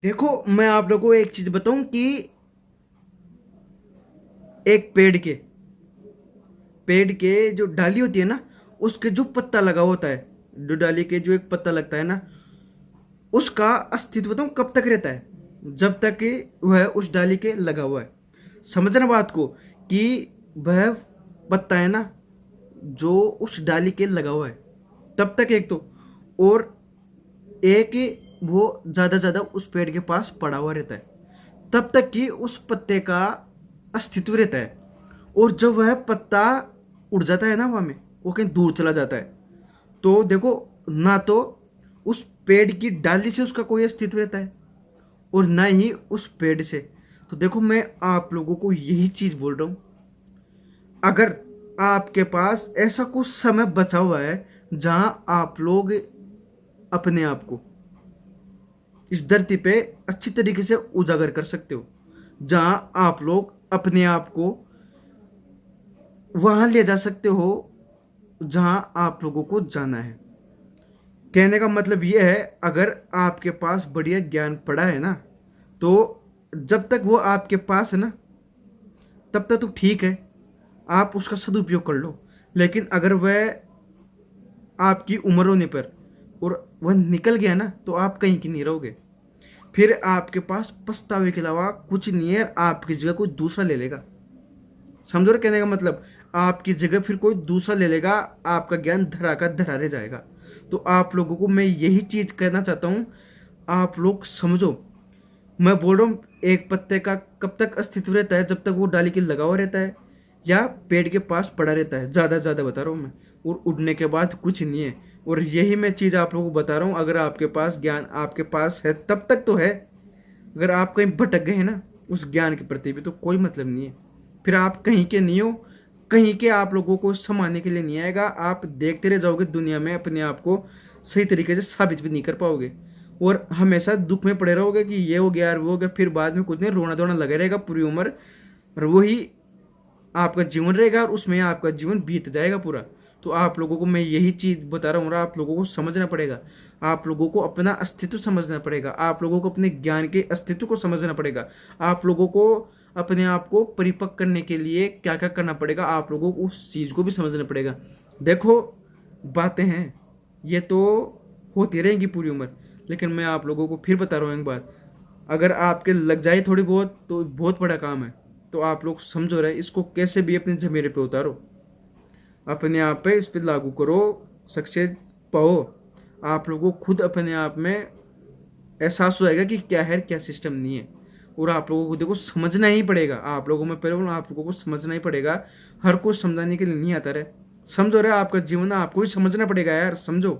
देखो, मैं आप लोगों को एक चीज बताऊं कि एक पेड़ के जो डाली होती है ना, उसके जो पत्ता लगा होता है, जो डाली के जो एक पत्ता लगता है ना, उसका अस्तित्व बताऊं कब तक रहता है? जब तक कि वह उस डाली के लगा हुआ है। समझना बात को कि वह पत्ता है ना, जो उस डाली के लगा हुआ है, तब तक एक तो, और एक वो ज्यादा ज्यादा उस पेड़ के पास पड़ा हुआ रहता है, तब तक कि उस पत्ते का अस्तित्व रहता है। और जब वह पत्ता उड़ जाता है ना हवा में, वो कहीं दूर चला जाता है, तो देखो, ना तो उस पेड़ की डाली से उसका कोई अस्तित्व रहता है और ना ही उस पेड़ से। तो देखो, मैं आप लोगों को यही चीज बोल रहा हूं, अगर आपके पास ऐसा कुछ समय बचा हुआ है जहां आप लोग अपने आप को इस धरती पे अच्छी तरीके से उजागर कर सकते हो, जहां आप लोग अपने आप को वहां ले जा सकते हो जहां आप लोगों को जाना है। कहने का मतलब यह है, अगर आपके पास बढ़िया ज्ञान पड़ा है ना, तो जब तक वो आपके पास है ना, तब तक तो ठीक है, आप उसका सदुपयोग कर लो। लेकिन अगर वह आपकी उम्र होने पर और वह निकल गया ना, तो आप कहीं की नहीं रहोगे। फिर आपके पास पछतावे के अलावा कुछ नहीं है, आपकी जगह कोई दूसरा ले लेगा। समझो रहे कहने का मतलब? आपकी जगह फिर कोई दूसरा ले लेगा, आपका ज्ञान धरा का धरा रह जाएगा। तो आप लोगों को मैं यही चीज कहना चाहता हूं, आप लोग समझो। मैं बोल रहा हूँ, एक पत्ते का कब तक अस्तित्व रहता है? जब तक वो डाली के लगा हुआ रहता है या पेड़ के पास पड़ा रहता है, ज्यादा ज्यादा बता रहा हूँ मैं। और उड़ने के बाद कुछ नहीं है। और यही मैं चीज आप लोगों को बता रहा हूँ, अगर आपके पास ज्ञान आपके पास है तब तक तो है। अगर आप कहीं भटक गए हैं ना उस ज्ञान के प्रति भी, तो कोई मतलब नहीं है। फिर आप कहीं के नहीं हो, कहीं के आप लोगों को संभालने के लिए नहीं आएगा। आप देखते रह जाओगे दुनिया में, अपने आप को सही तरीके से साबित भी नहीं कर पाओगे और हमेशा दुख में पड़े रहोगे कि ये हो गया यार, वो हो गया। फिर बाद में कुछ नहीं, रोना धोना लगे रहेगा पूरी उम्र, और वही आपका जीवन रहेगा और उसमें आपका जीवन बीत जाएगा पूरा। तो आप लोगों को मैं यही चीज बता रहा हूँ, आप लोगों को समझना पड़ेगा। आप लोगों को अपना अस्तित्व समझना पड़ेगा, आप लोगों को अपने ज्ञान के अस्तित्व को समझना पड़ेगा। आप लोगों को अपने आप को परिपक्व करने के लिए क्या क्या करना पड़ेगा, आप लोगों को उस चीज को भी समझना पड़ेगा। देखो, बातें हैं ये तो होती रहेंगी पूरी उम्र, लेकिन मैं आप लोगों को फिर बता रहा हूँ एक बात, अगर आपके लग जाए थोड़ी बहुत तो बहुत बड़ा काम है। तो आप लोग समझो रहे, इसको कैसे भी अपने जमीरे पे उतारो, अपने आप पे इस पे लागू करो, सक्सेस पाओ। आप लोगों को खुद अपने आप में एहसास हो जाएगा कि क्या है क्या सिस्टम नहीं है। और आप लोगों को देखो समझना ही पड़ेगा। आप लोगों में पहले बोलो, आप लोगों को समझना ही पड़ेगा। हर कोई समझाने के लिए नहीं आता रहे। समझो रहे, आपका जीवन आपको ही समझना पड़ेगा यार, समझो।